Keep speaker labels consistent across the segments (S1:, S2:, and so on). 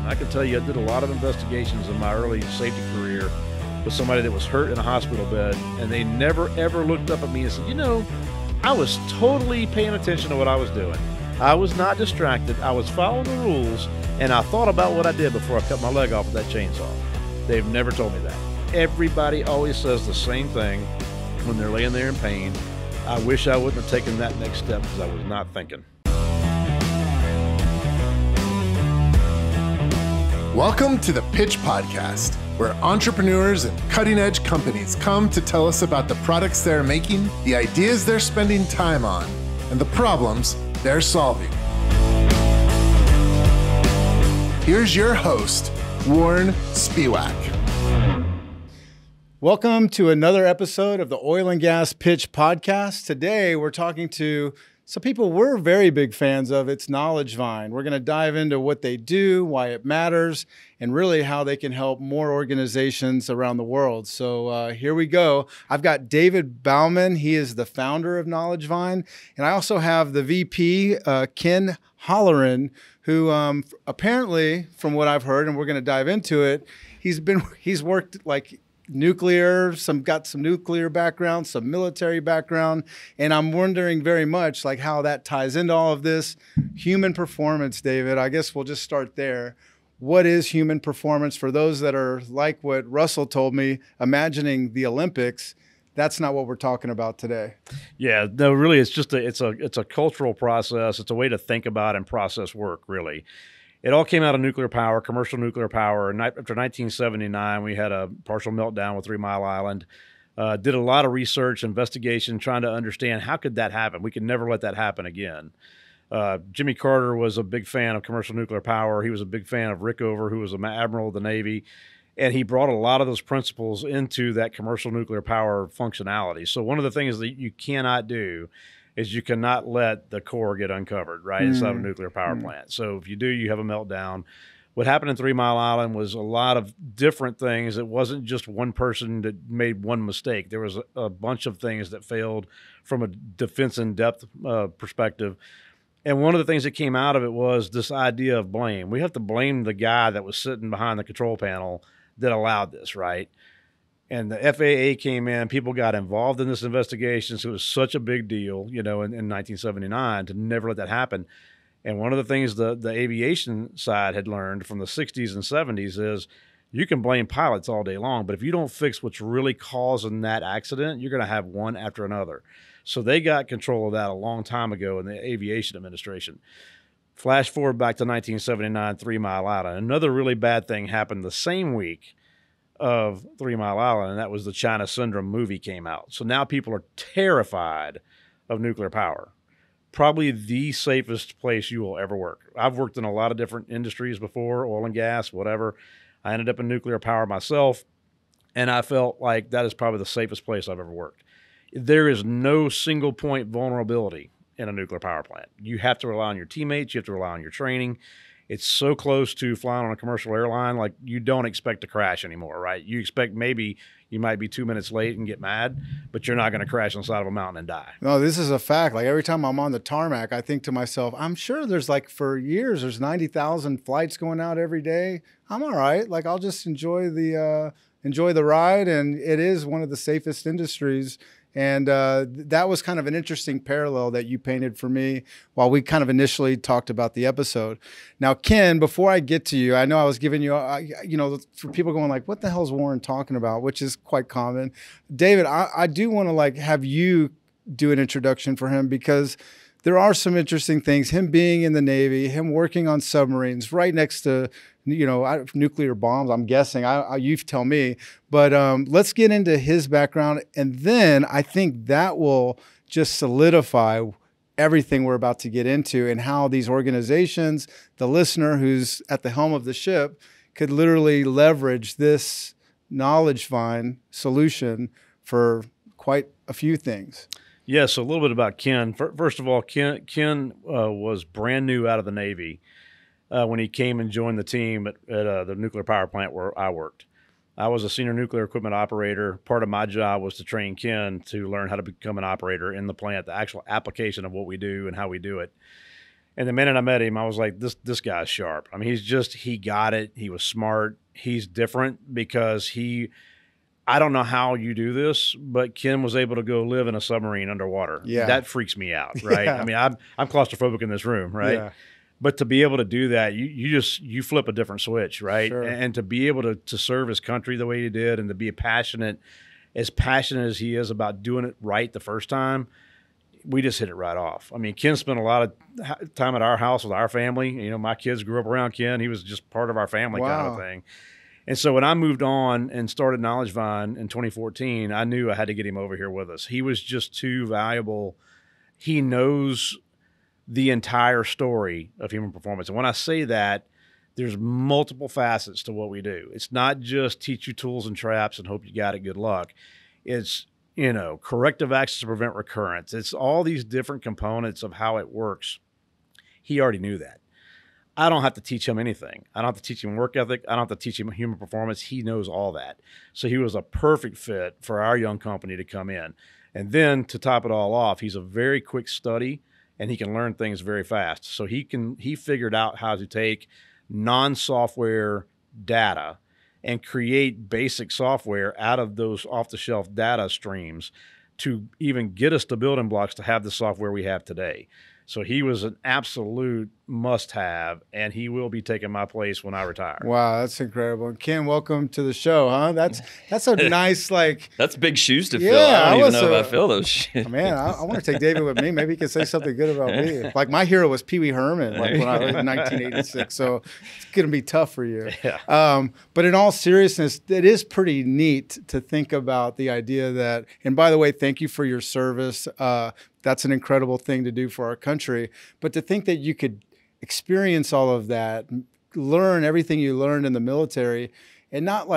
S1: I can tell you I did a lot of investigations in my early safety career with somebody that was hurt in a hospital bed, and they never, ever looked up at me and said, you know, I was totally paying attention to what I was doing. I was not distracted. I was following the rules, and I thought about what I did before I cut my leg off with that chainsaw. They've never told me that. Everybody always says the same thing when they're laying there in pain. I wish I wouldn't have taken that next step because I was not thinking.
S2: Welcome to the Pitch Podcast, where entrepreneurs and cutting-edge companies come to tell us about the products they're making, the ideas they're spending time on, and the problems they're solving. Here's your host, Warren Spiwak.
S3: Welcome to another episode of the Oil and Gas Pitch Podcast. Today, we're talking to some people we're very big fans of. It's Knowledge Vine. We're going to dive into what they do, why it matters, and really how they can help more organizations around the world. So here we go. I've got David Bowman. He is the founder of Knowledge Vine. And I also have the VP, Ken Hallaran, who apparently, from what I've heard, and we're going to dive into it, he's worked like nuclear, got some nuclear background, some military background, and I'm wondering very much like how that ties into all of this. Human performance, David, I guess we'll just start there. What is human performance for those that are like what Russell told me, imagining the Olympics? That's not what we're talking about today.
S1: Yeah, no, really, it's just it's a cultural process. It's a way to think about and process work, really. It all came out of nuclear power, commercial nuclear power. And after 1979, we had a partial meltdown with 3 Mile Island. Did a lot of research, investigation, trying to understand how could that happen. We could never let that happen again. Jimmy Carter was a big fan of commercial nuclear power. He was a big fan of Rickover, who was an admiral of the Navy. And he brought a lot of those principles into that commercial nuclear power functionality. So one of the things that you cannot do is you cannot let the core get uncovered, right, inside of a nuclear power plant. So if you do, you have a meltdown. What happened in 3 Mile Island was a lot of different things. It wasn't just one person that made one mistake. There was a bunch of things that failed from a defense in depth perspective. And one of the things that came out of it was this idea of blame. We have to blame the guy that was sitting behind the control panel that allowed this, right? And the FAA came in, people got involved in this investigation. So it was such a big deal, you know, in 1979 to never let that happen. And one of the things the aviation side had learned from the 60s and 70s is you can blame pilots all day long, but if you don't fix what's really causing that accident, you're going to have one after another. So they got control of that a long time ago in the aviation administration. Flash forward back to 1979, 3 Mile Island. Another really bad thing happened the same week of 3 Mile Island, and that was the China Syndrome movie came out. So now people are terrified of nuclear power. Probably the safest place you will ever work. I've worked in a lot of different industries before, oil and gas, whatever. I ended up in nuclear power myself, and I felt like that is probably the safest place I've ever worked. There is no single point vulnerability in a nuclear power plant. You have to rely on your teammates. You have to rely on your training. It's so close to flying on a commercial airline, like you don't expect to crash anymore, right? You expect maybe you might be 2 minutes late and get mad, but you're not going to crash on the side of a mountain and die.
S3: No, this is a fact. Like every time I'm on the tarmac, I think to myself, I'm sure there's like for years, there's 90,000 flights going out every day. I'm all right. Like I'll just enjoy the ride. And it is one of the safest industries. And that was kind of an interesting parallel that you painted for me while we kind of initially talked about the episode. Now, Ken, before I get to you, I know I was giving you, for people going like, what the hell is Warren talking about, which is quite common. David, I do want to like have you do an introduction for him because there are some interesting things. Him being in the Navy, him working on submarines right next to nuclear bombs, I'm guessing. You tell me. But let's get into his background. And then I think that will just solidify everything we're about to get into and how these organizations, the listener who's at the helm of the ship, could literally leverage this Knowledge Vine solution for quite a few things.
S1: Yeah, so a little bit about Ken. First of all, Ken was brand new out of the Navy when he came and joined the team at the nuclear power plant where I worked. I was a senior nuclear equipment operator. Part of my job was to train Ken to learn how to become an operator in the plant, the actual application of what we do and how we do it. And the minute I met him, I was like, this guy's sharp. I mean, he got it. He was smart. He's different because I don't know how you do this, but Ken was able to go live in a submarine underwater.
S3: Yeah.
S1: That freaks me out, right? Yeah. I mean, I'm claustrophobic in this room, right?
S3: Yeah.
S1: But to be able to do that, you flip a different switch, right?
S3: Sure.
S1: And to be able to serve his country the way he did, and to be as passionate as he is about doing it right the first time, we just hit it right off. I mean, Ken spent a lot of time at our house with our family. You know, my kids grew up around Ken. He was just part of our family kind of thing. And so when I moved on and started Knowledge Vine in 2014, I knew I had to get him over here with us. He was just too valuable. He knows the entire story of human performance. And when I say that, there's multiple facets to what we do. It's not just teach you tools and traps and hope you got it, good luck. It's, corrective actions to prevent recurrence. It's all these different components of how it works. He already knew that. I don't have to teach him anything. I don't have to teach him work ethic. I don't have to teach him human performance. He knows all that. So he was a perfect fit for our young company to come in. And then to top it all off, he's a very quick study and he can learn things very fast. So he figured out how to take non-software data and create basic software out of those off-the-shelf data streams to even get us the building blocks to have the software we have today. So he was an absolute must-have, and he will be taking my place when I retire.
S3: Wow, that's incredible. And Ken, welcome to the show, huh? That's a nice,
S4: That's big shoes to fill. I don't even know if I fill those shoes.
S3: Man, I want to take David with me. Maybe he can say something good about me. Like, my hero was Pee Wee Herman, when I was in 1986. So it's going to be tough for you.
S1: Yeah.
S3: But in all seriousness, it is pretty neat to think about the idea that, and by the way, thank you for your service. That's an incredible thing to do for our country. But to think that you could experience all of that, learn everything you learned in the military, and not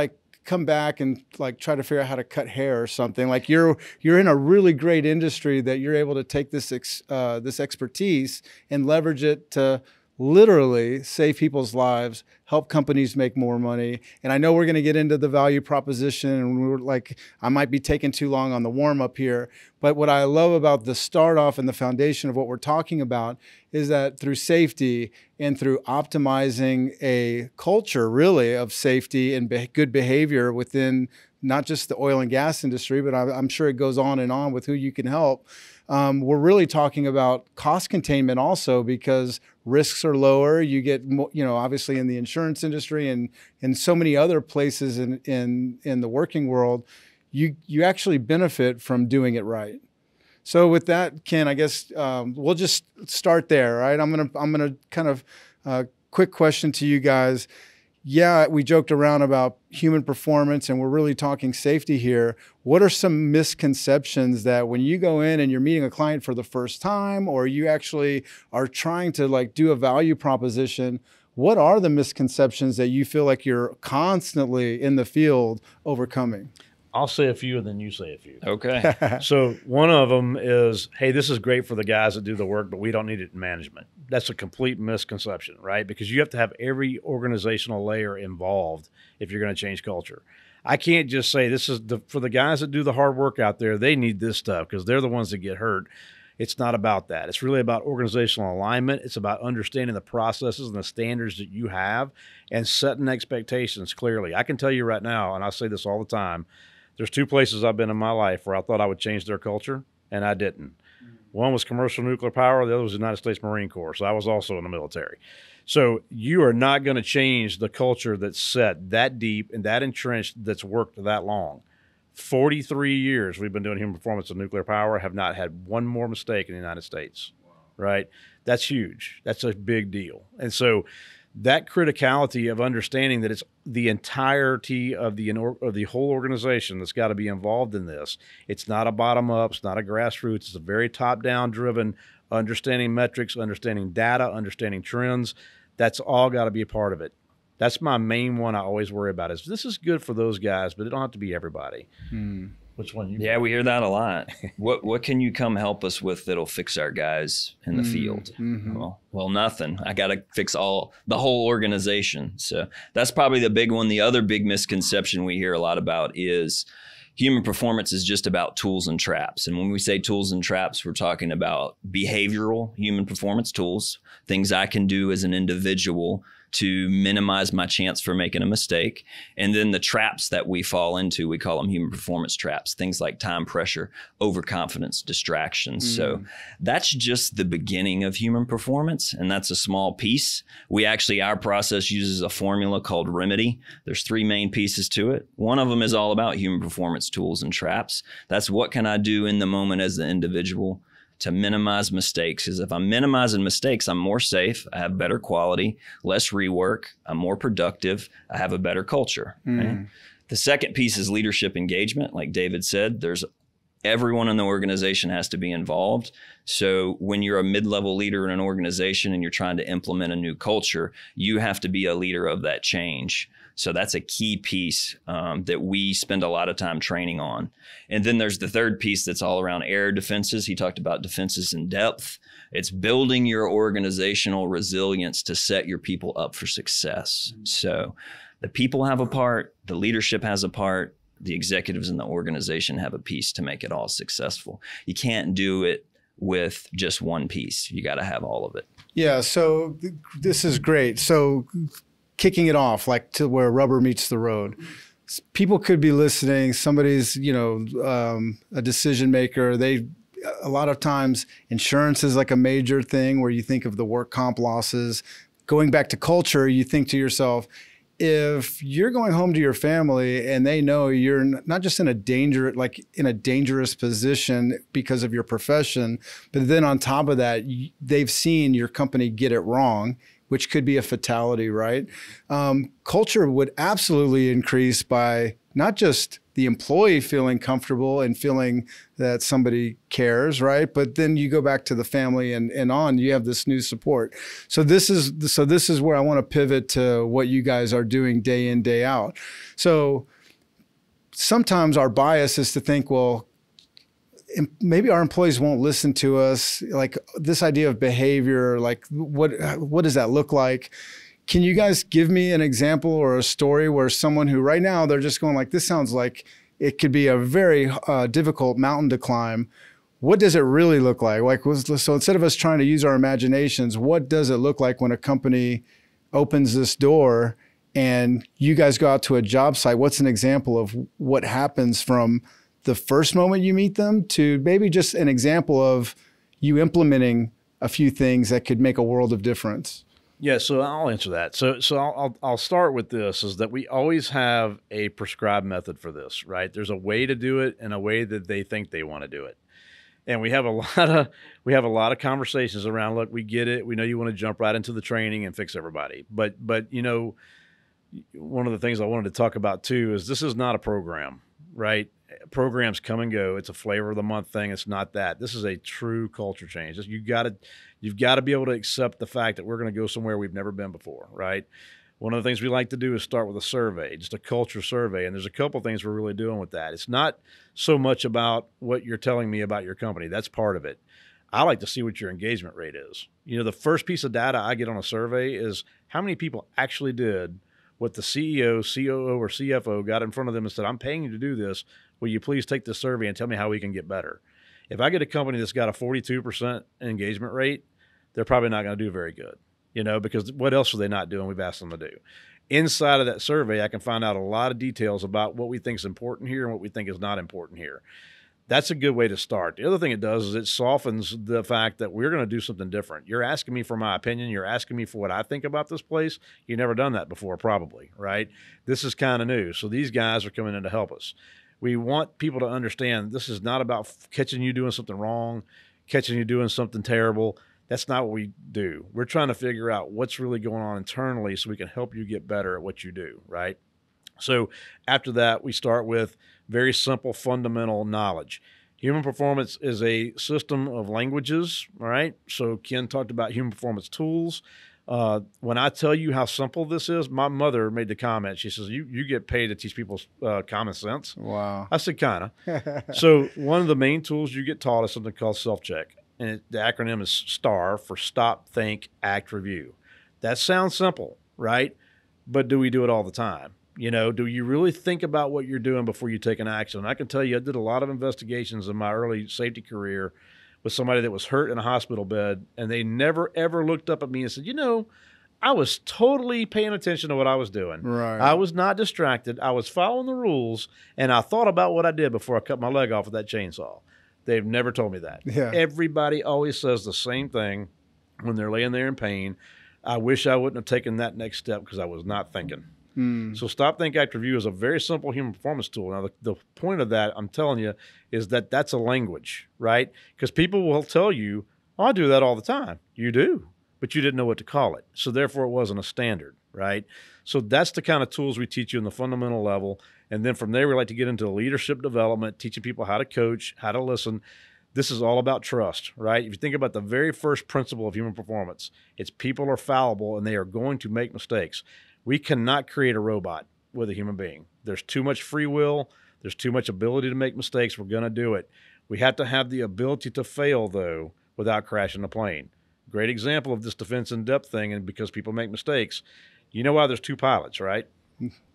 S3: come back and try to figure out how to cut hair or something. Like you're in a really great industry that you're able to take this expertise and leverage it to literally save people's lives, help companies make more money. And I know we're going to get into the value proposition, and I might be taking too long on the warm up here. But what I love about the start off and the foundation of what we're talking about is that through safety and through optimizing a culture really of safety and good behavior within not just the oil and gas industry, but I'm sure it goes on and on with who you can help. We're really talking about cost containment also, because risks are lower. You get, obviously in the insurance industry and in so many other places in the working world, you actually benefit from doing it right. So with that, Ken, I guess we'll just start there, right? I'm gonna kind of quick question to you guys. Yeah, we joked around about human performance, and we're really talking safety here. What are some misconceptions that when you go in and you're meeting a client for the first time, or you actually are trying to do a value proposition, what are the misconceptions that you feel like you're constantly in the field overcoming?
S1: I'll say a few and then you say a few.
S4: Okay.
S1: So one of them is, hey, this is great for the guys that do the work, but we don't need it in management. That's a complete misconception, right? Because you have to have every organizational layer involved if you're going to change culture. I can't just say this is for the guys that do the hard work out there, they need this stuff because they're the ones that get hurt. It's not about that. It's really about organizational alignment. It's about understanding the processes and the standards that you have and setting expectations clearly. I can tell you right now, and I say this all the time, there's two places I've been in my life where I thought I would change their culture, and I didn't. One was commercial nuclear power. The other was the United States Marine Corps. So I was also in the military. So you are not going to change the culture that's set that deep and that entrenched that's worked that long. 43 years we've been doing human performance of nuclear power, have not had one more mistake in the United States, right? That's huge. That's a big deal. And so that criticality of understanding that it's the entirety of the whole organization that's got to be involved in this. It's not a bottom-up. It's not a grassroots. It's a very top-down driven, understanding metrics, understanding data, understanding trends. That's all got to be a part of it. That's my main one I always worry about is this is good for those guys, but it don't have to be everybody. Which one?
S4: Yeah, we hear that a lot. What can you come help us with that'll fix our guys in the field? Well, nothing. I got to fix the whole organization. So that's probably the big one. The other big misconception we hear a lot about is, human performance is just about tools and traps. And when we say tools and traps, we're talking about behavioral human performance tools, things I can do as an individual to minimize my chance for making a mistake. And then the traps that we fall into, we call them human performance traps, things like time pressure, overconfidence, distractions. So that's just the beginning of human performance. And that's a small piece. Our process uses a formula called REMEDY. There's 3 main pieces to it. One of them is all about human performance tools and traps. That's what can I do in the moment as the individual to minimize mistakes. Because if I'm minimizing mistakes, I'm more safe, I have better quality, less rework, I'm more productive, I have a better culture. Right? The second piece is leadership engagement. Like David said, everyone in the organization has to be involved. So when you're a mid-level leader in an organization and you're trying to implement a new culture, you have to be a leader of that change. So that's a key piece that we spend a lot of time training on. And then there's the third piece that's all around error defenses. He talked about defenses in depth. It's building your organizational resilience to set your people up for success. So the people have a part, the leadership has a part, the executives in the organization have a piece to make it all successful. You can't do it with just one piece. You got to have all of it.
S3: Yeah, so this is great. So kicking it off, like to where rubber meets the road. People could be listening. Somebody's, a decision maker. A lot of times insurance is like a major thing where you think of the work comp losses. Going back to culture, you think to yourself, if you're going home to your family and they know you're not just in a dangerous position because of your profession, but then on top of that, they've seen your company get it wrong, which could be a fatality, right? Culture would absolutely increase by not just the employee feeling comfortable and feeling that somebody cares, right? But then you go back to the family and on, you have this new support. So this is where I want to pivot to what you guys are doing day in, day out. So sometimes our bias is to think, well, maybe our employees won't listen to us. Like this idea of behavior, like what does that look like? Can you guys give me an example or a story where someone who right now they're just going like, this sounds like it could be a very difficult mountain to climb. What does it really look like? So instead of us trying to use our imaginations, what does it look like when a company opens this door and you guys go out to a job site? What's an example of what happens from the first moment you meet them to maybe just an example of you implementing a few things that could make a world of difference?
S1: Yeah, so I'll answer that. So I'll start with this: is that we always have a prescribed method for this, right? There's a way to do it and a way that they think they want to do it, and we have a lot of conversations around. Look, we get it. We know you want to jump right into the training and fix everybody, but one of the things I wanted to talk about too is this is not a program, right? Programs come and go. It's a flavor of the month thing. It's not that. This is a true culture change. You've got to be able to accept the fact that we're going to go somewhere we've never been before, right? One of the things we like to do is start with a survey, just a culture survey. And there's a couple of things we're really doing with that. It's not so much about what you're telling me about your company. That's part of it. I like to see what your engagement rate is. The first piece of data I get on a survey is how many people actually did what the CEO, COO, or CFO got in front of them and said, I'm paying you to do this. Will you please take this survey and tell me how we can get better? If I get a company that's got a 42% engagement rate, they're probably not going to do very good, because what else are they not doing? We've asked them to do. Inside of that survey, I can find out a lot of details about what we think is important here and what we think is not important here. That's a good way to start. The other thing it does is it softens the fact that we're going to do something different. You're asking me for my opinion. You're asking me for what I think about this place. You've never done that before, probably, right? This is kind of new. So these guys are coming in to help us. We want people to understand this is not about catching you doing something wrong, catching you doing something terrible. That's not what we do. We're trying to figure out what's really going on internally so we can help you get better at what you do, right? So after that, we start with very simple, fundamental knowledge. Human performance is a system of languages, all right? So Ken talked about human performance tools. When I tell you how simple this is, my mother made the comment. She says, you get paid to teach people common sense.
S3: Wow.
S1: I said, kind of. So one of the main tools you get taught is something called self-check. And the acronym is STAR for Stop, Think, Act, Review. That sounds simple, right? But do we do it all the time? You know, do you really think about what you're doing before you take an action? And I can tell you, I did a lot of investigations in my early safety career with somebody that was hurt in a hospital bed, and they never, ever looked up at me and said, you know, I was totally paying attention to what I was doing.
S3: Right.
S1: I was not distracted. I was following the rules, and I thought about what I did before I cut my leg off with that chainsaw. They've never told me that.
S3: Yeah.
S1: Everybody always says the same thing when they're laying there in pain. I wish I wouldn't have taken that next step because I was not thinking. So Stop, Think, Act, Review is a very simple human performance tool. Now, the point of that, I'm telling you, is that that's a language, right? Because people will tell you, oh, I do that all the time. You do, but you didn't know what to call it. So therefore, it wasn't a standard, right? So that's the kind of tools we teach you in the fundamental level. And then from there, we like to get into leadership development, teaching people how to coach, how to listen. This is all about trust, right? If you think about the very first principle of human performance, it's people are fallible and they are going to make mistakes. We cannot create a robot with a human being. There's too much free will. There's too much ability to make mistakes. We're going to do it. We have to have the ability to fail, though, without crashing the plane. Great example of this defense in depth thing, and because people make mistakes. You know why there's two pilots, right?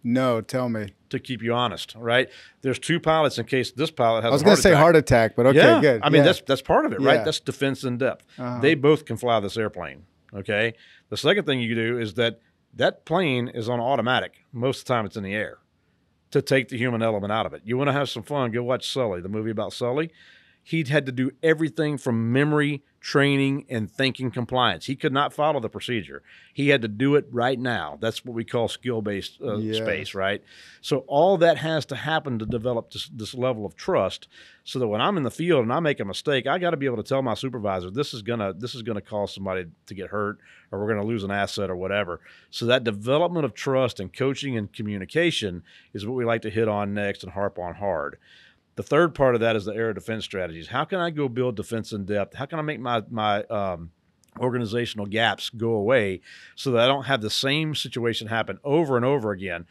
S3: No, tell me.
S1: To keep you honest, right? There's two pilots in case this pilot has
S3: I was going to say heart attack, but okay,
S1: yeah.
S3: good.
S1: I mean, that's part of it, right?
S3: Yeah.
S1: That's defense in depth. They both can fly this airplane, okay? The second thing you do is that plane is on automatic. Most of the time it's in the air to take the human element out of it. You want to have some fun, go watch Sully, the movie about Sully. He'd had to do everything from memory, training, and thinking compliance. He could not follow the procedure. He had to do it right now. That's what we call skill-based space, right? So all that has to happen to develop this level of trust so that when I'm in the field and I make a mistake, I got to be able to tell my supervisor, this is gonna cause somebody to get hurt, or we're going to lose an asset or whatever. So that development of trust and coaching and communication is what we like to hit on next and harp on hard. The third part of that is the air defense strategies. How can I go build defense in depth? How can I make my organizational gaps go away so that I don't have the same situation happen over and over again?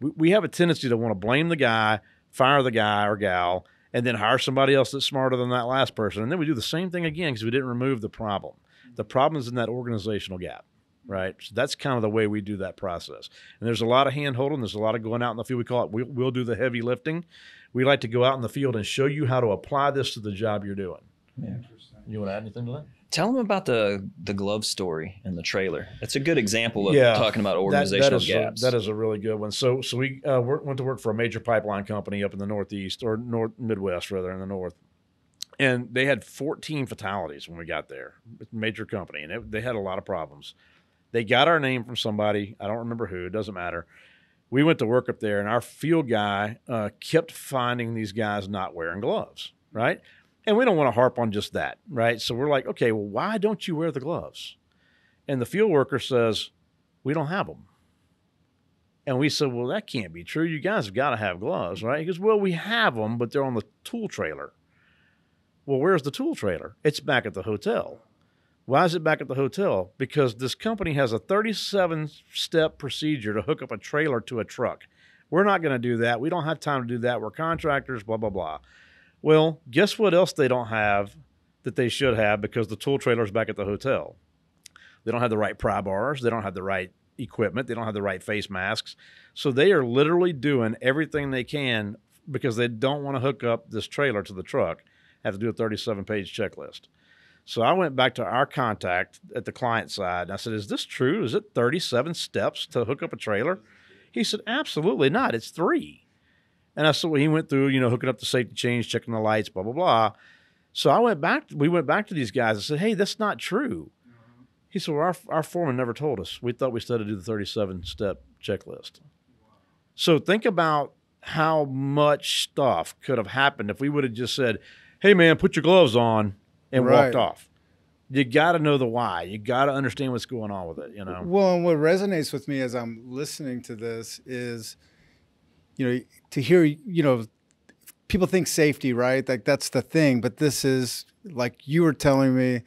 S1: We have a tendency to want to blame the guy, fire the guy or gal, and then hire somebody else that's smarter than that last person. And then we do the same thing again because we didn't remove the problem. The problem is in that organizational gap, right? So that's kind of the way we do that process. And there's a lot of hand-holding. There's a lot of going out in the field. We call it, we'll do the heavy lifting. We like to go out in the field and show you how to apply this to the job you're doing. Yeah. You want to add anything to that?
S4: Tell them about the glove story in the trailer. It's a good example of talking about organizational gaps.
S1: That is a really good one. So we went to work for a major pipeline company up in the Northeast, or Midwest rather, in the North. And they had 14 fatalities when we got there. Major company, and they had a lot of problems. They got our name from somebody. I don't remember who. It doesn't matter. We went to work up there, and our field guy kept finding these guys not wearing gloves, right? And we don't want to harp on just that, right? So we're like, okay, well, why don't you wear the gloves? And the field worker says, we don't have them. And we said, well, that can't be true. You guys have got to have gloves, right? He goes, well, we have them, but they're on the tool trailer. Well, where's the tool trailer? It's back at the hotel. Why is it back at the hotel? Because this company has a 37-step procedure to hook up a trailer to a truck. We're not going to do that. We don't have time to do that. We're contractors, blah, blah, blah. Well, guess what else they don't have that they should have because the tool trailer is back at the hotel? They don't have the right pry bars. They don't have the right equipment. They don't have the right face masks. So they are literally doing everything they can because they don't want to hook up this trailer to the truck, have to do a 37-page checklist. So I went back to our contact at the client side, and I said, is this true? Is it 37 steps to hook up a trailer? He said, absolutely not. It's 3. And I said, well, he went through, hooking up the safety chains, checking the lights, blah, blah, blah. So we went back to these guys and said, hey, that's not true. He said, well, our foreman never told us. We thought we still had to do the 37-step checklist. So think about how much stuff could have happened if we would have just said, hey, man, put your gloves on. And walked off. You got to know the why. You got to understand what's going on with it,
S3: Well, and what resonates with me as I'm listening to this is, to hear, people think safety, right? Like that's the thing. But this is, like you were telling me,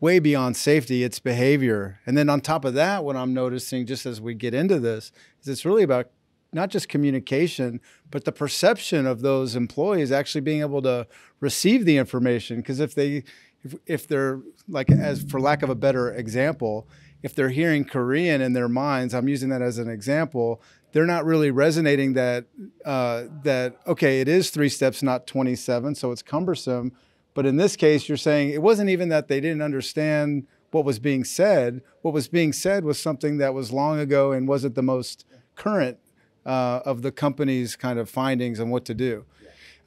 S3: way beyond safety. It's behavior. And then on top of that, what I'm noticing just as we get into this is it's really about not just communication, but the perception of those employees actually being able to receive the information. Because if they're like, as for lack of a better example, if they're hearing Korean in their minds, I'm using that as an example, they're not really resonating that, okay, it is 3 steps, not 27, so it's cumbersome. But in this case, you're saying it wasn't even that they didn't understand what was being said. What was being said was something that was long ago and wasn't the most current of the company's kind of findings on what to do.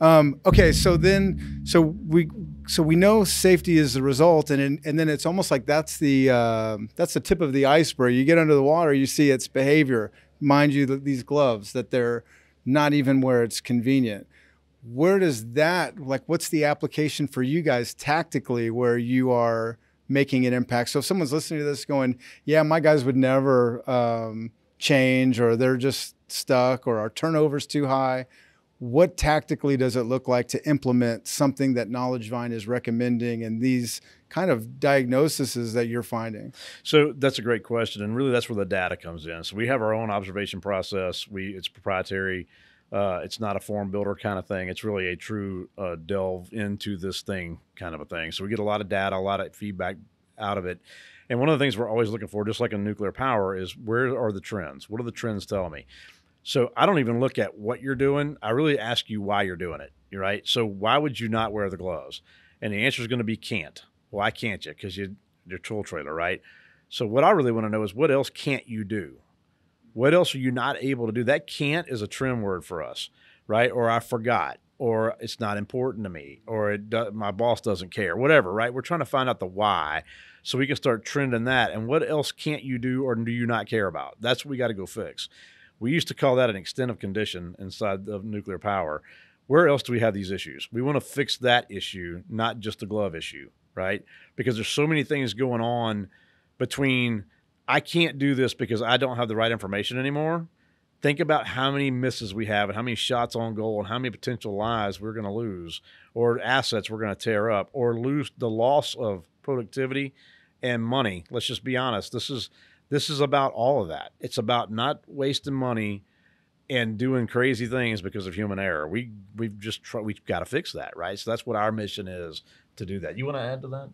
S3: Okay, so we know safety is the result, and then it's almost like that's the tip of the iceberg. You get under the water, you see its behavior. Mind you, these gloves, that they're not even where it's convenient. Where does that, like, what's the application for you guys tactically where you are making an impact? So if someone's listening to this going, yeah, my guys would never change, or they're just stuck, or our turnover's too high, what tactically does it look like to implement something that Knowledge Vine is recommending and these kind of diagnoses that you're finding?
S1: So that's a great question. And really that's where the data comes in. So we have our own observation process. It's proprietary. It's not a form builder kind of thing. It's really a true delve into this thing kind of a thing. So we get a lot of data, a lot of feedback out of it. And one of the things we're always looking for, just like in nuclear power, is where are the trends? What are the trends telling me? So I don't even look at what you're doing. I really ask you why you're doing it, right? So why would you not wear the gloves? And the answer is going to be can't. Why can't you? Because you're tool trailer, right? So what I really want to know is what else can't you do? What else are you not able to do? That can't is a trim word for us, right? Or I forgot, or it's not important to me, or my boss doesn't care, whatever, right? We're trying to find out the why so we can start trending that. And what else can't you do or do you not care about? That's what we got to go fix. We used to call that an extent of condition inside of nuclear power. Where else do we have these issues? We want to fix that issue, not just the glove issue, right? Because there's so many things going on between I can't do this because I don't have the right information anymore. Think about how many misses we have and how many shots on goal and how many potential lives we're going to lose, or assets we're going to tear up, or lose the loss of productivity and money. Let's just be honest. This is about all of that. It's about not wasting money and doing crazy things because of human error. We've got to fix that, right? So that's what our mission is, to do that. You want to add to that?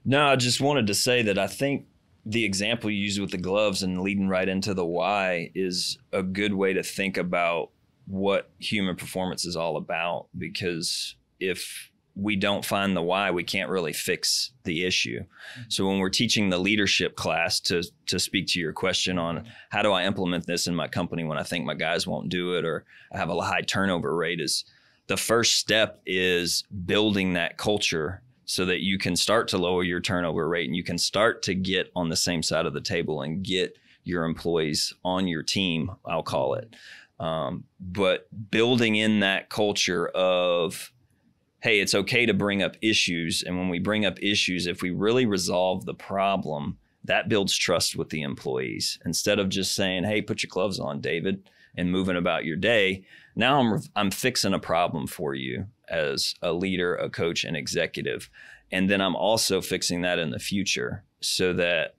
S4: No, I just wanted to say that I think the example you used with the gloves and leading right into the why is a good way to think about what human performance is all about, because if we don't find the why, we can't really fix the issue. So when we're teaching the leadership class, to speak to your question on how do I implement this in my company when I think my guys won't do it, or I have a high turnover rate, is the first step is building that culture so that you can start to lower your turnover rate and you can start to get on the same side of the table and get your employees on your team, I'll call it. But building in that culture of, hey, it's okay to bring up issues. And when we bring up issues, if we really resolve the problem, that builds trust with the employees. Instead of just saying, hey, put your gloves on, David, and moving about your day. Now I'm fixing a problem for you as a leader, a coach, an executive. And then I'm also fixing that in the future so that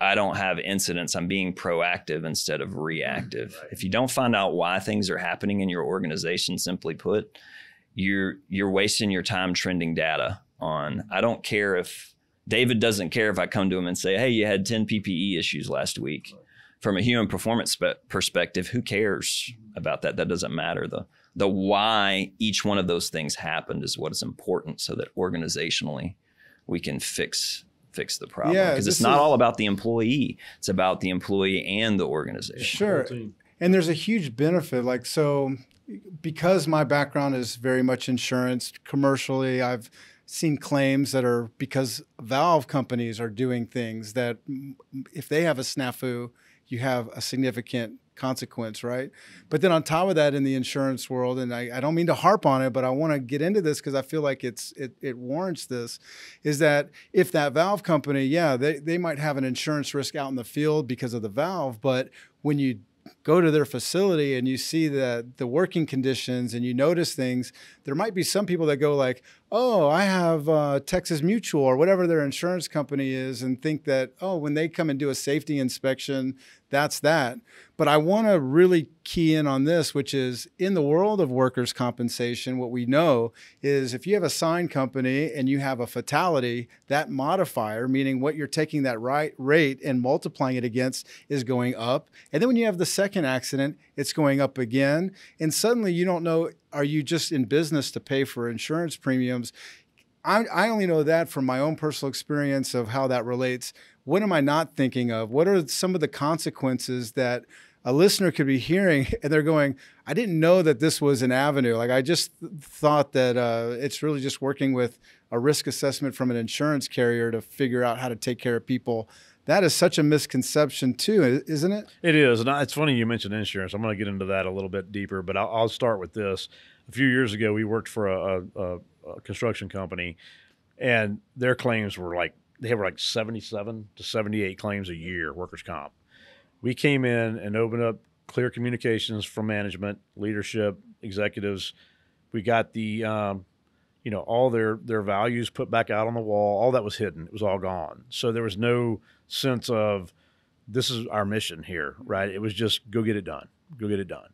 S4: I don't have incidents. I'm being proactive instead of reactive. Right. If you don't find out why things are happening in your organization, simply put, you're wasting your time trending data on. I don't care if David doesn't care if I come to him and say, hey, you had 10 PPE issues last week. Right. From a human performance perspective, who cares about that? That doesn't matter. The why each one of those things happened is what is important, so that organizationally we can fix the problem. Because it's not all about the employee. It's about the employee and the organization.
S3: Sure. And there's a huge benefit. Like, so because my background is very much insurance, commercially, I've seen claims that are because valve companies are doing things that if they have a snafu, you have a significant consequence, right? But then on top of that, in the insurance world, and I don't mean to harp on it, but I want to get into this because I feel like it warrants this, is that if that valve company, yeah, they might have an insurance risk out in the field because of the valve, but when you go to their facility and you see the working conditions and you notice things, there might be some people that go like, oh, I have Texas Mutual or whatever their insurance company is, and think that, oh, when they come and do a safety inspection, that's that. But I want to really key in on this, which is in the world of workers' compensation, what we know is if you have a sign company and you have a fatality, that modifier, meaning what you're taking that rate and multiplying it against, is going up. And then when you have the second accident, it's going up again. And suddenly you don't know, are you just in business to pay for insurance premiums? I only know that from my own personal experience of how that relates. What am I not thinking of? What are some of the consequences that a listener could be hearing and they're going, I didn't know that this was an avenue. Like I just thought that it's really just working with a risk assessment from an insurance carrier to figure out how to take care of people. That is such a misconception too, isn't it?
S1: It is. And it's funny you mentioned insurance. I'm going to get into that a little bit deeper, but I'll start with this. A few years ago, we worked for a construction company, and their claims were like, they were like 77 to 78 claims a year, workers' comp. We came in and opened up clear communications from management, leadership, executives. We got the, all their values put back out on the wall. All that was hidden. It was all gone. So there was no sense of this is our mission here, right? It was just go get it done. Go get it done.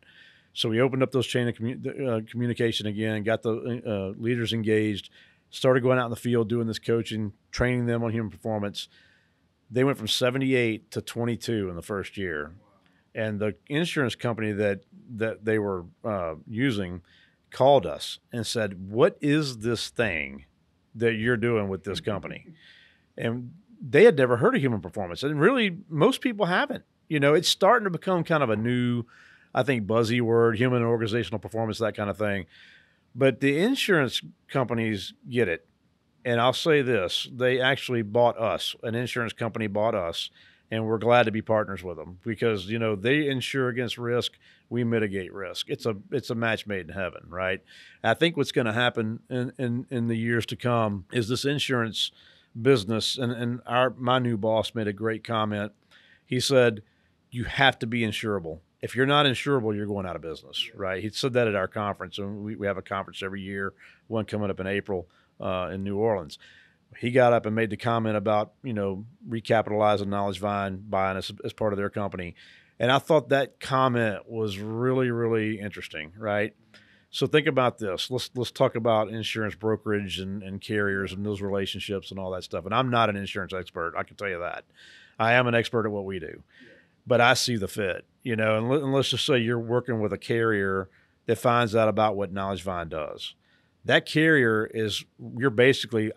S1: So we opened up those chain of communication again, got the leaders engaged, started going out in the field, doing this coaching, training them on human performance. They went from 78 to 22 in the first year. And the insurance company that they were using called us and said, what is this thing that you're doing with this company? And they had never heard of human performance. And really, most people haven't. It's starting to become kind of a new, I think, buzzy word, human and organizational performance, that kind of thing. But the insurance companies get it. And I'll say this, they actually bought us. An insurance company bought us, and we're glad to be partners with them because, they insure against risk. We mitigate risk. It's a match made in heaven, right? I think what's going to happen in the years to come is this insurance business, and my new boss made a great comment. He said, you have to be insurable. If you're not insurable, you're going out of business, right? He said that at our conference, and we have a conference every year, one coming up in April in New Orleans. He got up and made the comment about, recapitalizing Knowledge Vine, buying us as part of their company. And I thought that comment was really, really interesting, right? So think about this. Let's talk about insurance brokerage and carriers and those relationships and all that stuff. And I'm not an insurance expert. I can tell you that. I am an expert at what we do. But I see the fit, and let's just say you're working with a carrier that finds out about what Knowledge Vine does. That carrier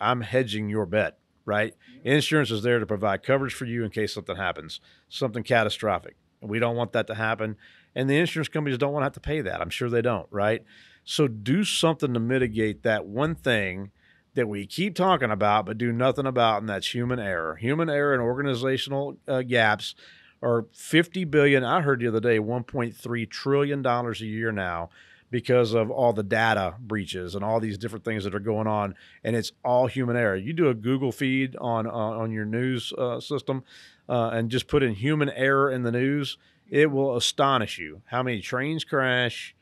S1: I'm hedging your bet, right? Insurance is there to provide coverage for you in case something happens, something catastrophic. We don't want that to happen. And the insurance companies don't want to have to pay that. I'm sure they don't, right? So do something to mitigate that one thing that we keep talking about but do nothing about, and that's human error. Human error and organizational gaps are $50 billion. I heard the other day, $1.3 trillion a year now because of all the data breaches and all these different things that are going on. And it's all human error. You do a Google feed on your news system and just put in human error in the news. It will astonish you how many trains crash,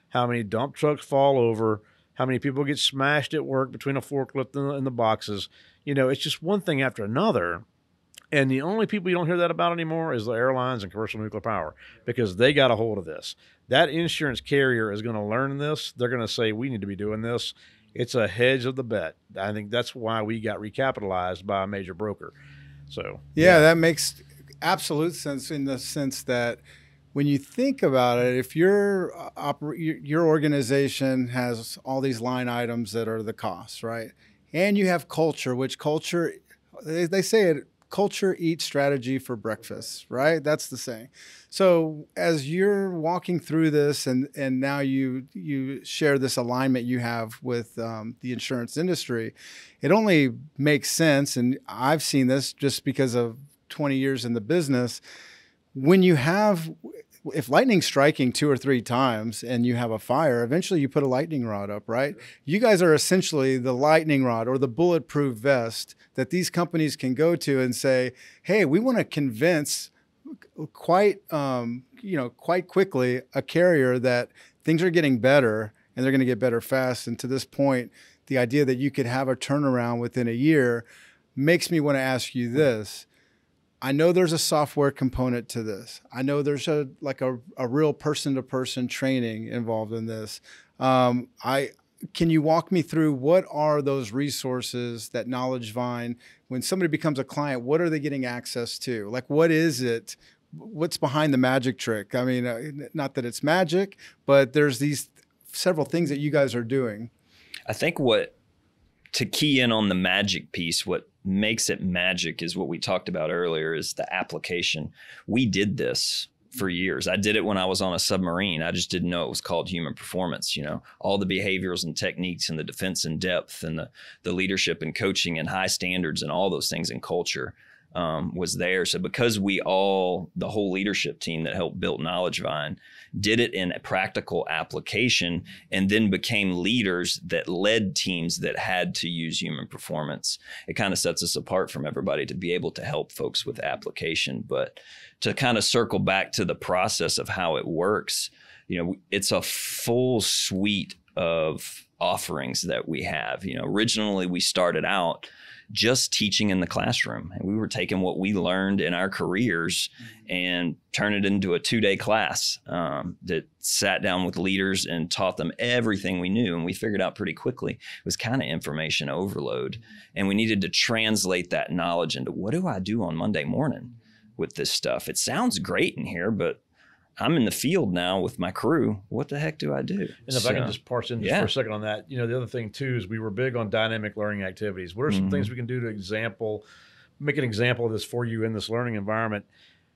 S1: how many dump trucks fall over, how many people get smashed at work between a forklift and the boxes. It's just one thing after another. And the only people you don't hear that about anymore is the airlines and commercial nuclear power because they got a hold of this. That insurance carrier is going to learn this. They're going to say, we need to be doing this. It's a hedge of the bet. I think that's why we got recapitalized by a major broker. So,
S3: yeah, that makes absolute sense in the sense that when you think about it, if your organization has all these line items that are the costs, right? And you have culture, which culture, they say it, culture eats strategy for breakfast, right? That's the saying. So as you're walking through this and now you share this alignment you have with the insurance industry, it only makes sense. And I've seen this just because of 20 years in the business. If lightning's striking 2 or 3 times and you have a fire, eventually you put a lightning rod up, right? You guys are essentially the lightning rod or the bulletproof vest that these companies can go to and say, hey, we want to convince quite quickly a carrier that things are getting better and they're going to get better fast. And to this point, the idea that you could have a turnaround within a year makes me want to ask you this. I know there's a software component to this. I know there's a real person-to-person training involved in this. Can you walk me through what are those resources that Knowledge Vine, when somebody becomes a client, what are they getting access to? Like, what is it? What's behind the magic trick? I mean, not that it's magic, but there's these several things that you guys are doing.
S4: I think to key in on the magic piece, what makes it magic is what we talked about earlier, is the application. We did this for years. I did it when I was on a submarine. I just didn't know it was called human performance. You know, all the behaviors and techniques and the defense in depth and the leadership and coaching and high standards and all those things in culture was there. So because the whole leadership team that helped build Knowledge Vine did it in a practical application and then became leaders that led teams that had to use human performance, it kind of sets us apart from everybody to be able to help folks with application. But to kind of circle back to the process of how it works, you know, it's a full suite of offerings that we have. You know, originally we started out just teaching in the classroom, and we were taking what we learned in our careers and turn it into a 2-day class that sat down with leaders and taught them everything we knew. And we figured out pretty quickly it was kind of information overload, and we needed to translate that knowledge into, what do I do on Monday morning with this stuff? It sounds great in here, but I'm in the field now with my crew. What the heck do I do?
S1: And if I can just parse in just for a second on that, you know, the other thing too is we were big on dynamic learning activities. What are some things we can do to make an example of this for you in this learning environment?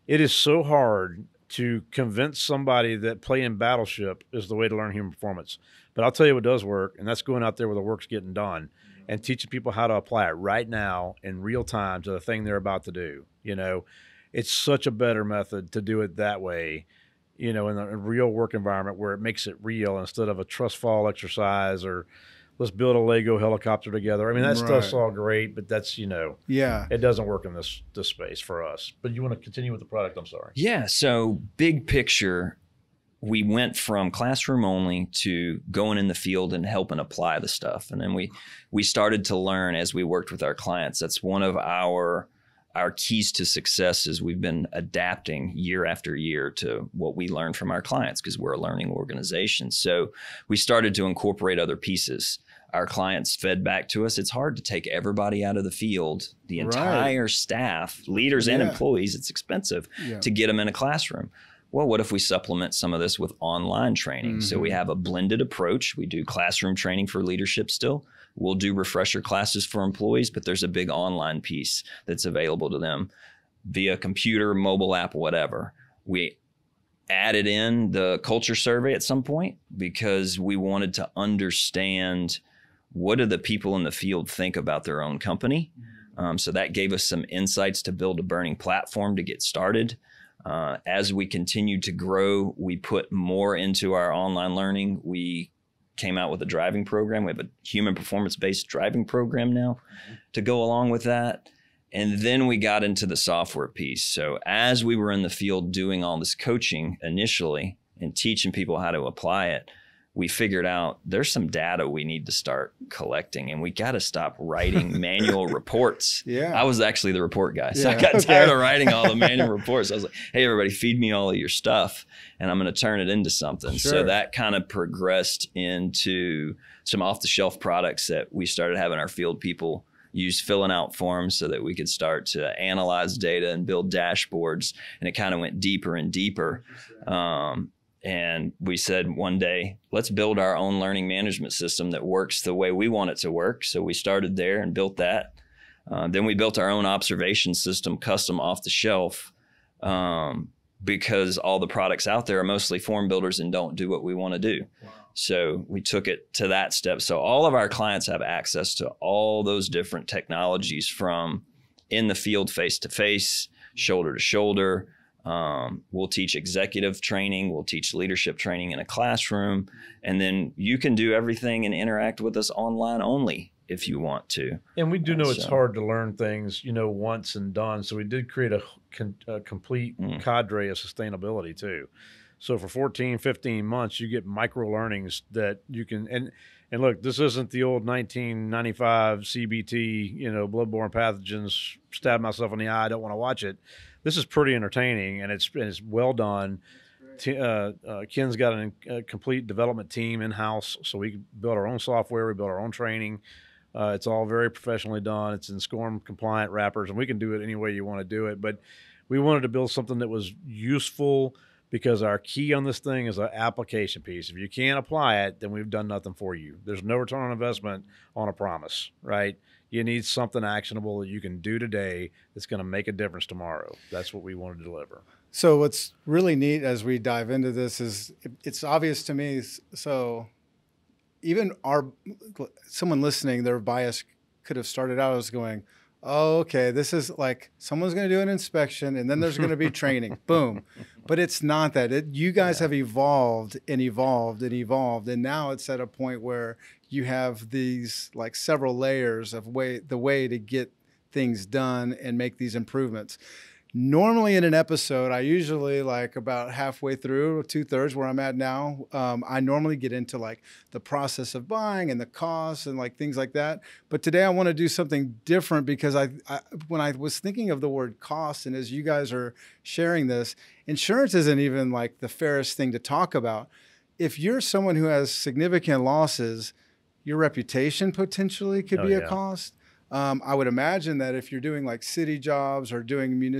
S1: It is so hard to convince somebody that playing Battleship is the way to learn human performance. But I'll tell you what does work, and that's going out there where the work's getting done and teaching people how to apply it right now in real time to the thing they're about to do. You know, it's such a better method to do it that way, you know, in a real work environment where it makes it real instead of a trust fall exercise or let's build a Lego helicopter together. I mean, that stuff's all great, but that's, you know, it doesn't work in this space for us. But you want to continue with the product? I'm sorry.
S4: Yeah. So big picture, we went from classroom only to going in the field and helping apply the stuff. And then we started to learn as we worked with our clients. That's one of our keys to success is we've been adapting year after year to what we learn from our clients because we're a learning organization. So we started to incorporate other pieces. Our clients fed back to us. It's hard to take everybody out of the field, the entire staff, leaders and employees. It's expensive to get them in a classroom. Well, what if we supplement some of this with online training? So we have a blended approach. We do classroom training for leadership still. We'll do refresher classes for employees, but there's a big online piece that's available to them via computer, mobile app, whatever. We added in the culture survey at some point because we wanted to understand what do the people in the field think about their own company. So that gave us some insights to build a burning platform to get started. As we continued to grow, we put more into our online learning. We came out with a driving program. We have a human performance-based driving program now to go along with that. And then we got into the software piece. So as we were in the field doing all this coaching initially and teaching people how to apply it, we figured out there's some data we need to start collecting, and we got to stop writing manual reports. I was actually the report guy. So I got tired of writing all the manual reports. I was like, hey, everybody, feed me all of your stuff and I'm going to turn it into something. So that kind of progressed into some off-the-shelf products that we started having our field people use, filling out forms so that we could start to analyze data and build dashboards. And it kind of went deeper and deeper. And we said one day, let's build our own learning management system that works the way we want it to work. So we started there and built that. Then we built our own observation system, custom off the shelf, because all the products out there are mostly form builders and don't do what we want to do. So we took it to that step. So all of our clients have access to all those different technologies, from in the field, face-to-face, shoulder-to-shoulder. We'll teach executive training. We'll teach leadership training in a classroom. And then you can do everything and interact with us online only if you want to.
S1: And we do know it's hard to learn things, you know, once and done. So we did create a complete cadre of sustainability too. So for 14, 15 months, you get micro learnings that you can, and look, this isn't the old 1995 CBT, bloodborne pathogens, stab myself in the eye, I don't want to watch it. This is pretty entertaining, and it's well done. Ken's got a complete development team in-house, so we build our own software, we build our own training. It's all very professionally done. It's in SCORM compliant wrappers, and we can do it any way you want to do it. But we wanted to build something that was useful, because our key on this thing is an application piece. If you can't apply it, then we've done nothing for you. There's no return on investment on a promise, right? You need something actionable that you can do today that's going to make a difference tomorrow. That's what we want to deliver.
S3: So what's really neat as we dive into this is it's obvious to me. So even someone listening, their bias could have started out as going, oh, okay, this is like someone's going to do an inspection and then there's going to be training. Boom. But it's not that. You guys have evolved and evolved and evolved. And now it's at a point where you have these like several layers of the way to get things done and make these improvements. Normally in an episode, I usually like about halfway through, 2/3 where I'm at now, I normally get into like the process of buying and the costs and like things like that. But today I want to do something different because when I was thinking of the word cost, and as you guys are sharing this, insurance isn't even like the fairest thing to talk about. If you're someone who has significant losses, your reputation potentially could be a cost. I would imagine that if you're doing like city jobs or doing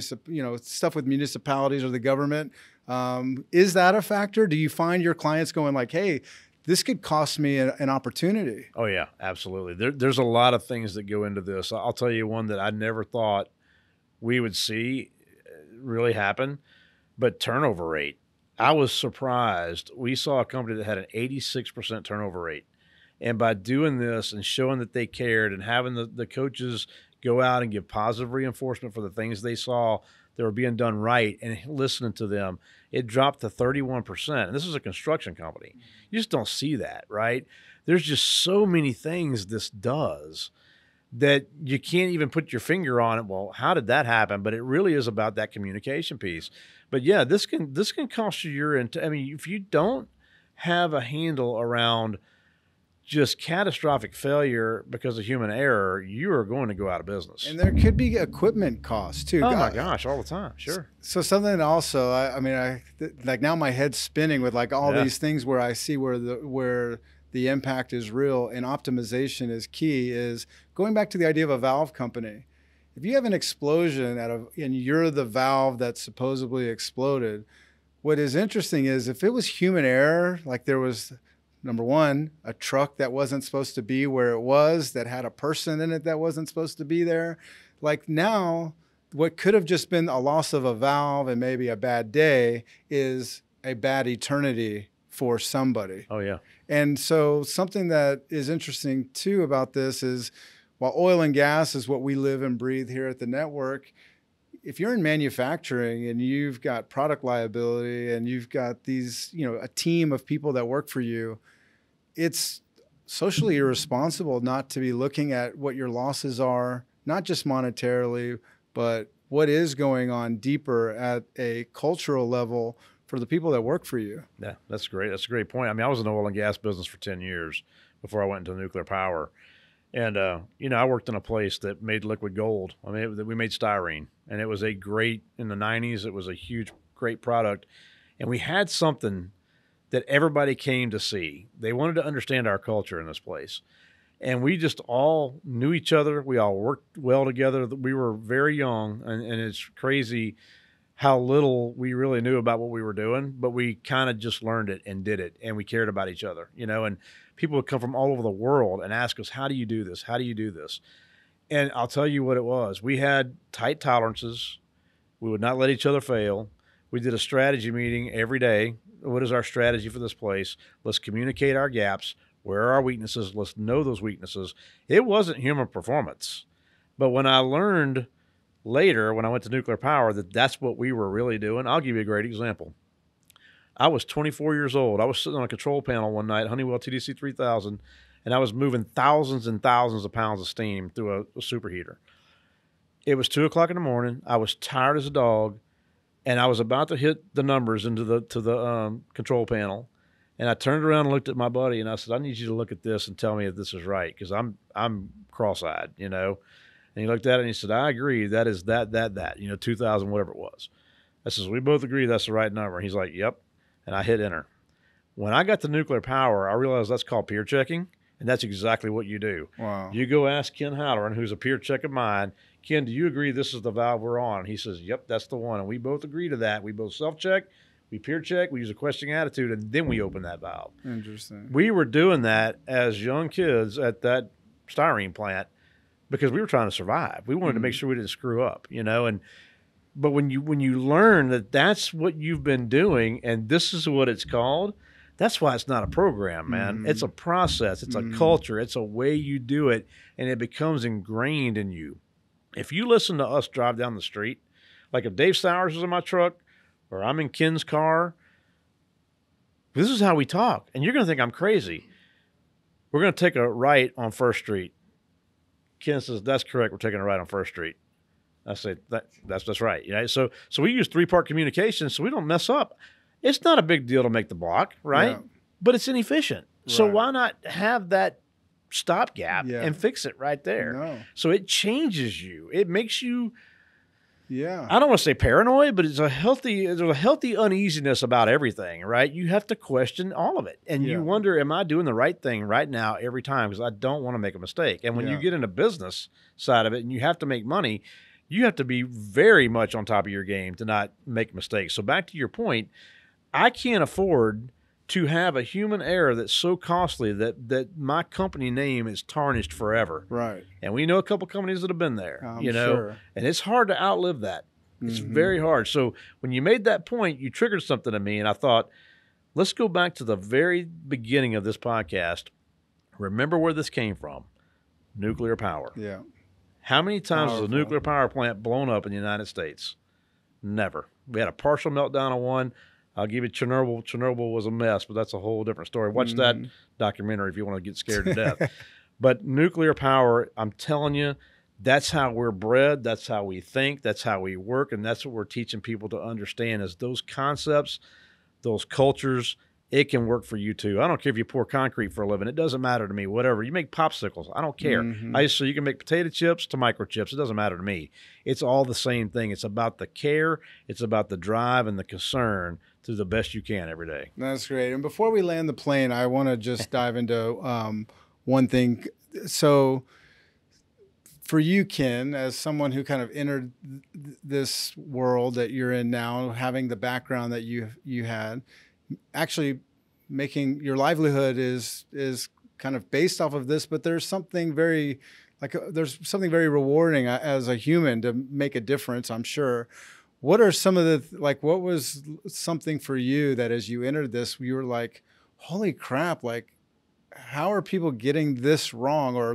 S3: stuff with municipalities or the government, is that a factor? Do you find your clients going like, hey, this could cost me an opportunity?
S1: Oh yeah, absolutely. There's a lot of things that go into this. I'll tell you one that I never thought we would see really happen, but turnover rate. I was surprised. We saw a company that had an 86% turnover rate. And by doing this and showing that they cared and having the coaches go out and give positive reinforcement for the things they saw that were being done right and listening to them, it dropped to 31%. And this is a construction company. You just don't see that, right? There's just so many things this does that you can't even put your finger on it. Well, how did that happen? But it really is about that communication piece. But yeah, this can cost you if you don't have a handle around just catastrophic failure because of human error, you are going to go out of business.
S3: And there could be equipment costs too.
S1: Oh my gosh, all the time. Sure.
S3: So something also, like now my head's spinning with like all these things where I see where the impact is real and optimization is key, is going back to the idea of a valve company. If you have an explosion and you're the valve that supposedly exploded, what is interesting is if it was human error, like there was, number one, a truck that wasn't supposed to be where it was, that had a person in it that wasn't supposed to be there. Like now, what could have just been a loss of a valve and maybe a bad day is a bad eternity for somebody.
S1: Oh, yeah.
S3: And so something that is interesting too about this is, while oil and gas is what we live and breathe here at the network, if you're in manufacturing and you've got product liability and you've got these, a team of people that work for you, it's socially irresponsible not to be looking at what your losses are, not just monetarily, but what is going on deeper at a cultural level for the people that work for you.
S1: Yeah, that's great. That's a great point. I was in the oil and gas business for 10 years before I went into nuclear power. And, I worked in a place that made liquid gold. We made styrene, and it was in the 90s, it was a great product. And we had something that everybody came to see. They wanted to understand our culture in this place. And we just all knew each other. We all worked well together. We were very young, and it's crazy how little we really knew about what we were doing, but we kind of just learned it and did it, and we cared about each other, and people would come from all over the world and ask us, how do you do this? How do you do this? And I'll tell you what it was. We had tight tolerances. We would not let each other fail. We did a strategy meeting every day. What is our strategy for this place? Let's communicate our gaps. Where are our weaknesses? Let's know those weaknesses. It wasn't human performance. But when I learned later, when I went to nuclear power, that's what we were really doing, I'll give you a great example. I was 24 years old. I was sitting on a control panel one night, Honeywell TDC 3000, and I was moving thousands and thousands of pounds of steam through a superheater. It was 2 o'clock in the morning. I was tired as a dog. and I was about to hit the numbers into the control panel, and I turned around and looked at my buddy, and I said, "I need you to look at this and tell me if this is right, because I'm cross-eyed, you know." And he looked at it and he said, "I agree. That is that, 2000, whatever it was." I says, "We both agree that's the right number." And he's like, "Yep." And I hit enter. When I got to nuclear power, I realized that's called peer checking, and that's exactly what you do.
S3: Wow.
S1: You go ask Ken Hallaran, who's a peer check of mine, "Ken, do you agree this is the valve we're on?" And he says, "Yep, that's the one." And we both agree to that. We both self-check, we peer check, we use a questioning attitude, and then we open that valve.
S3: Interesting.
S1: We were doing that as young kids at that styrene plant because we were trying to survive. We wanted to make sure we didn't screw up, But when you learn that that's what you've been doing and this is what it's called, that's why it's not a program, man. It's a process. It's a culture. It's a way you do it, and it becomes ingrained in you. If you listen to us drive down the street, like if Dave Sowers is in my truck or I'm in Ken's car, this is how we talk, and you're going to think I'm crazy. We're going to take a right on First Street. Ken says, "That's correct. We're taking a right on First Street." I say, that's right. So we use 3-part communication so we don't mess up. It's not a big deal to make the block, right? Yeah. But it's inefficient. Right. So why not have that stopgap and fix it right there?
S3: No.
S1: So it changes you. It makes you,
S3: I
S1: don't want to say paranoid, but there's a healthy uneasiness about everything, right? You have to question all of it. And you wonder, am I doing the right thing right now every time? Because I don't want to make a mistake. And when you get into business side of it and you have to make money, you have to be very much on top of your game to not make mistakes. So back to your point, I can't afford to have a human error that's so costly that my company name is tarnished forever.
S3: Right.
S1: And we know a couple companies that have been there,
S3: I'm sure.
S1: And it's hard to outlive that. It's very hard. So when you made that point, you triggered something in me, and I thought, let's go back to the very beginning of this podcast. Remember where this came from. Nuclear power.
S3: Yeah.
S1: How many times has a nuclear power plant blown up in the United States? Never. We had a partial meltdown on one. I'll give you Chernobyl. Chernobyl was a mess, but that's a whole different story. Watch that documentary if you want to get scared to death. But nuclear power, I'm telling you, that's how we're bred. That's how we think. That's how we work. And that's what we're teaching people to understand is those concepts, those cultures, it can work for you too. I don't care if you pour concrete for a living. It doesn't matter to me. Whatever. You make popsicles. I don't care. So you can make potato chips to microchips. It doesn't matter to me. It's all the same thing. It's about the care. It's about the drive and the concern to do the best you can every day.
S3: That's great. And before we land the plane, I want to just dive into one thing. So for you, Ken, as someone who kind of entered this world that you're in now, having the background that you had, actually making your livelihood is kind of based off of this, but there's something very rewarding as a human to make a difference, I'm sure. What are some of the, what was something for you that as you entered this, you were like, holy crap, how are people getting this wrong? Or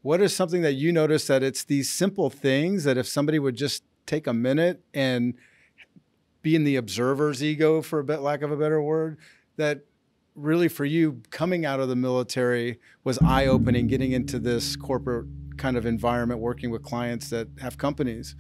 S3: what is something that you noticed that it's these simple things that if somebody would just take a minute and be in the observer's ego, for a bit lack of a better word, that really for you coming out of the military was eye-opening, getting into this corporate kind of environment, working with clients that have companies?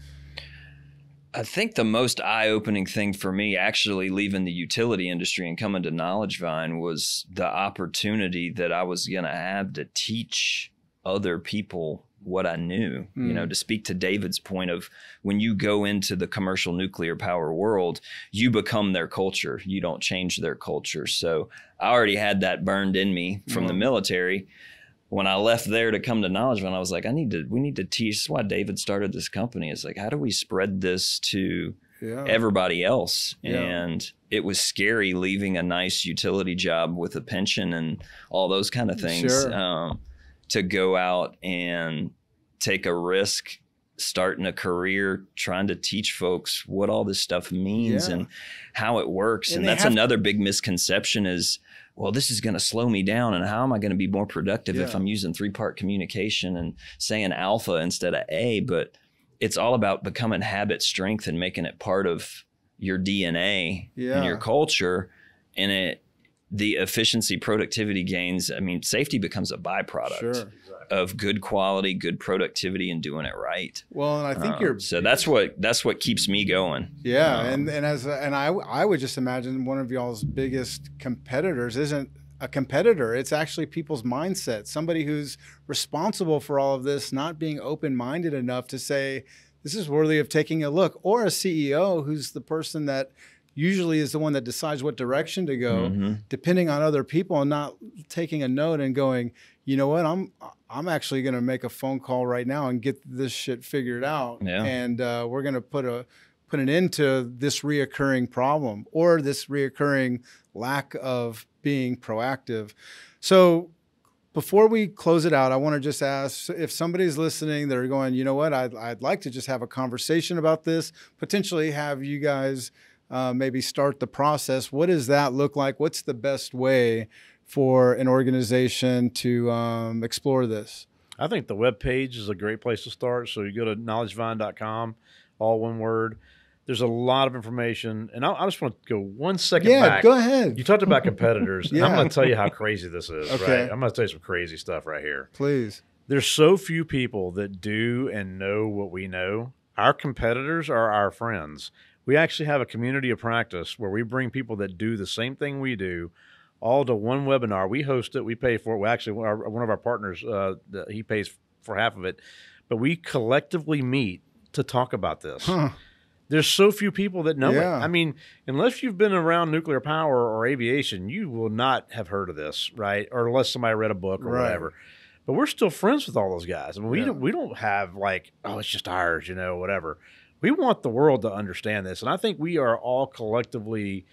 S4: I think the most eye-opening thing for me actually leaving the utility industry and coming to Knowledge Vine was the opportunity that I was going to have to teach other people what I knew, to speak to David's point of when you go into the commercial nuclear power world, you become their culture. You don't change their culture. So I already had that burned in me from the military. When I left there to come to Knowledge Vine, I was like, we need to teach. That's why David started this company. It's like, how do we spread this to everybody else? Yeah. And it was scary leaving a nice utility job with a pension and all those kind of things. Sure. To go out and take a risk, starting a career, trying to teach folks what all this stuff means and how it works. And that's another big misconception is, well, this is going to slow me down. And how am I going to be more productive if I'm using 3-part communication and saying alpha instead of A? But it's all about becoming habit strength and making it part of your DNA and your culture. And the efficiency, productivity gains, safety becomes a byproduct.
S3: Sure.
S4: of good quality, good productivity, and doing it right.
S3: Well, and I think
S4: so that's what keeps me going.
S3: Yeah, and I would just imagine one of y'all's biggest competitors isn't a competitor. It's actually people's mindset. Somebody who's responsible for all of this, not being open-minded enough to say, this is worthy of taking a look, or a CEO who's the person that usually is the one that decides what direction to go, depending on other people, and not taking a note and going, you know what, I'm actually going to make a phone call right now and get this shit figured out. Yeah. And we're going to put an end to this reoccurring problem or this reoccurring lack of being proactive. So before we close it out, I want to just ask if somebody's listening, they're going, you know what, I'd like to just have a conversation about this, potentially have you guys maybe start the process. What does that look like? What's the best way for an organization to explore this?
S1: I think the webpage is a great place to start. So you go to knowledgevine.com, all one word. There's a lot of information. And I just want to go 1 second back.
S3: Yeah, go ahead.
S1: You talked about competitors. Yeah. I'm going to tell you how crazy this is. Okay. Right? I'm going to tell you some crazy stuff right here.
S3: Please.
S1: There's so few people that do and know what we know. Our competitors are our friends. We actually have a community of practice where we bring people that do the same thing we do all to one webinar. We host it. We pay for it. We actually, one of our partners, he pays for half of it. But we collectively meet to talk about this. Huh. There's so few people that know it. I mean, unless you've been around nuclear power or aviation, you will not have heard of this, right? Or unless somebody read a book or whatever. But we're still friends with all those guys. I mean, we don't have like, oh, it's just ours, you know, whatever. We want the world to understand this. And I think we are all collectively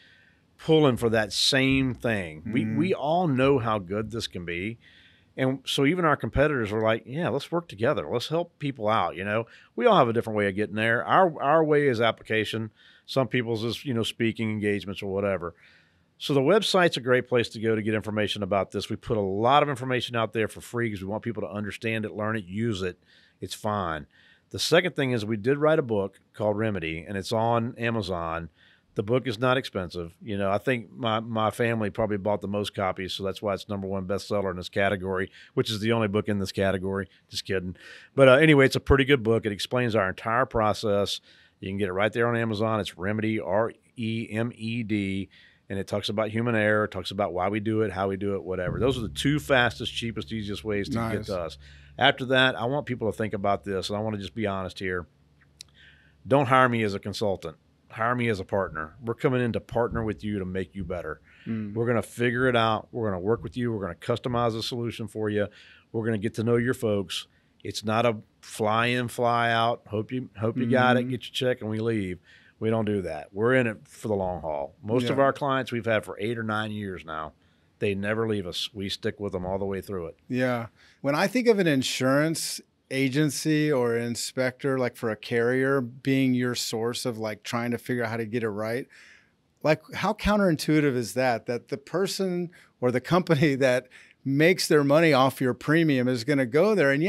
S1: pulling for that same thing. We all know how good this can be. And so even our competitors are like, yeah, let's work together. Let's help people out. You know, we all have a different way of getting there. Our way is application. Some people's is, you know, speaking engagements or whatever. So the website's a great place to go to get information about this. We put a lot of information out there for free because we want people to understand it, learn it, use it. It's fine. The second thing is we did write a book called Remedy, and it's on Amazon. The book is not expensive. You know, I think my family probably bought the most copies, so that's why it's #1 bestseller in this category, which is the only book in this category. Just kidding. But anyway, it's a pretty good book. It explains our entire process. You can get it right there on Amazon. It's Remedy, REMED, and it talks about human error, talks about why we do it, how we do it, whatever. Those are the two fastest, cheapest, easiest ways to get to us. After that, I want people to think about this, and I want to just be honest here. Don't hire me as a consultant. Hire me as a partner. We're coming in to partner with you to make you better. We're going to figure it out. We're going to work with you. We're going to customize a solution for you. We're going to get to know your folks. It's not a fly in, fly out. Hope you got it, get your check, and we leave. We don't do that. We're in it for the long haul. Most of our clients we've had for 8 or 9 years now. They never leave us. We stick with them all the way through it.
S3: Yeah. When I think of an insurance agency or inspector, like for a carrier being your source of like trying to figure out how to get it right, like how counterintuitive is that the person or the company that makes their money off your premium is going to go there and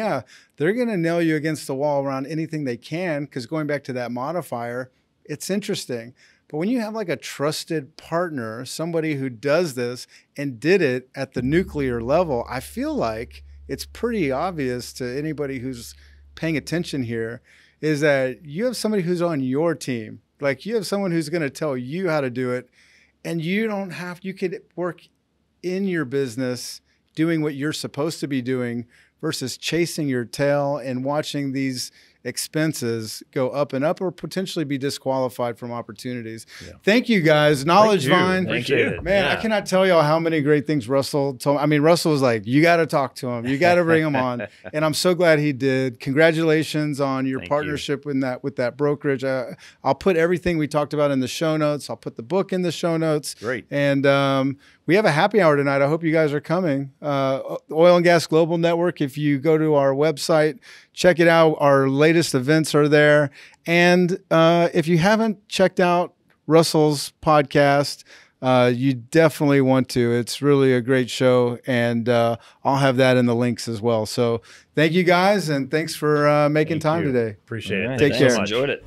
S3: they're going to nail you against the wall around anything they can, because going back to that modifier, it's interesting. But when you have like a trusted partner, somebody who does this and did it at the nuclear level, I feel like it's pretty obvious to anybody who's paying attention here is that you have somebody who's on your team. Like you have someone who's going to tell you how to do it, and you could work in your business doing what you're supposed to be doing versus chasing your tail and watching these expenses go up and up or potentially be disqualified from opportunities. Thank you guys. Knowledge Vine.
S1: Appreciate it.
S3: Man, I cannot tell y'all how many great things Russell told me. I mean, Russell was like, you got to talk to him. You got to bring him on. And I'm so glad he did. Congratulations on your partnership with that brokerage. I'll put everything we talked about in the show notes. I'll put the book in the show notes.
S1: Great.
S3: And we have a happy hour tonight. I hope you guys are coming. Oil and Gas Global Network. If you go to our website, check it out. Our latest events are there. And if you haven't checked out Russell's podcast, you definitely want to. It's really a great show. And I'll have that in the links as well. So thank you guys. And thanks for making time today.
S1: Appreciate it.
S3: Take care.
S4: Enjoyed it.